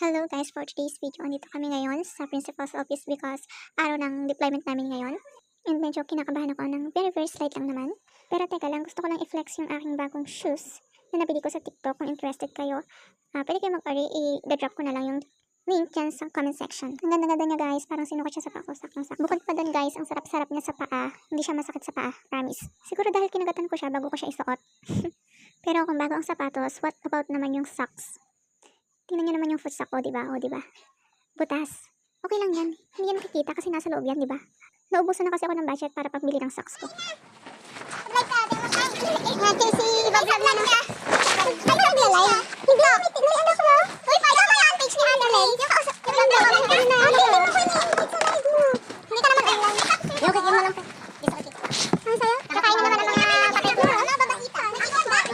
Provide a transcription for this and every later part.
Hello guys, for today's video, andito kami ngayon sa principal's office because araw ng deployment namin ngayon. And medyo kinakabahan ako ng very slight lang naman. Pero teka lang, gusto ko lang i-flex yung aking bagong shoes na nabili ko sa TikTok. Kung interested kayo, pwede kayo mag-order, i-drop ko na lang yung link dyan sa comment section. Ang ganda-ganda niya guys, parang sinukat siya sa paa ko, saktong-sakto. Bukod pa doon guys, ang sarap-sarap niya sa paa, hindi siya masakit sa paa, promise. Siguro dahil kinagatan ko siya bago ko siya isuot. Pero kung bago ang sapatos, what about naman yung socks? Tingnan nyo naman yung footstock ko, diba? O, diba? Butas. Okay lang yan. Hindi yan nakikita kasi nasa loob yan, diba? Naubusan na kasi ako ng budget para pagbili ng socks ko. Si Bob Vlog na. Ay, sa naglalay. Hindi. May anak mo. Uy, paano kaya ang page ni Annalyn? Yung kausap. Yung Bob Vlog. Hindi ka naman online. Yung kikip mo lang po. Ano sa'yo? Kakain na naman ang mga paket mo. Ano, babaita.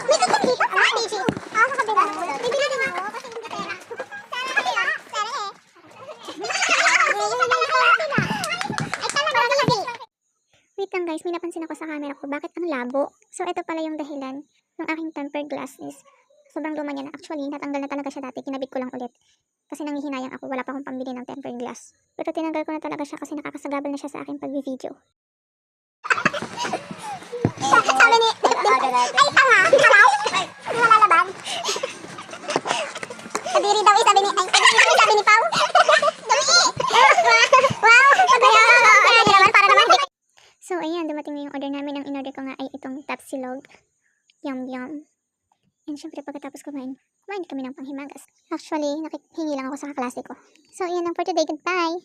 May tutong dito? Ah, page. Sa kabila. Bibili din ako. Wait lang guys, may napansin ako sa camera ko. Bakit ang labo? So ito pala yung dahilan ng aking tempered glass is sobrang luma niya na. Actually, natanggal na talaga siya dati. Kinabit ko lang ulit. Kasi nanghihinayang ako. Wala pa akong pambili ng tempered glass. Pero tinanggal ko na talaga siya kasi nakakasagabal na siya sa aking pag-video. Sabi ni... Ay, tanga! Halay! Malalaban! Kadiri daw sabi ni... Ay, sabi ni Pao. So, ayan, dumating na yung order namin. Ang in-order ko nga ay itong tapsilog. Yum, yum. And syempre, pagkatapos kumain kami ng panghimagas. Actually, nakihingi lang ako sa kaklase ko. So, ayan lang for today. Goodbye!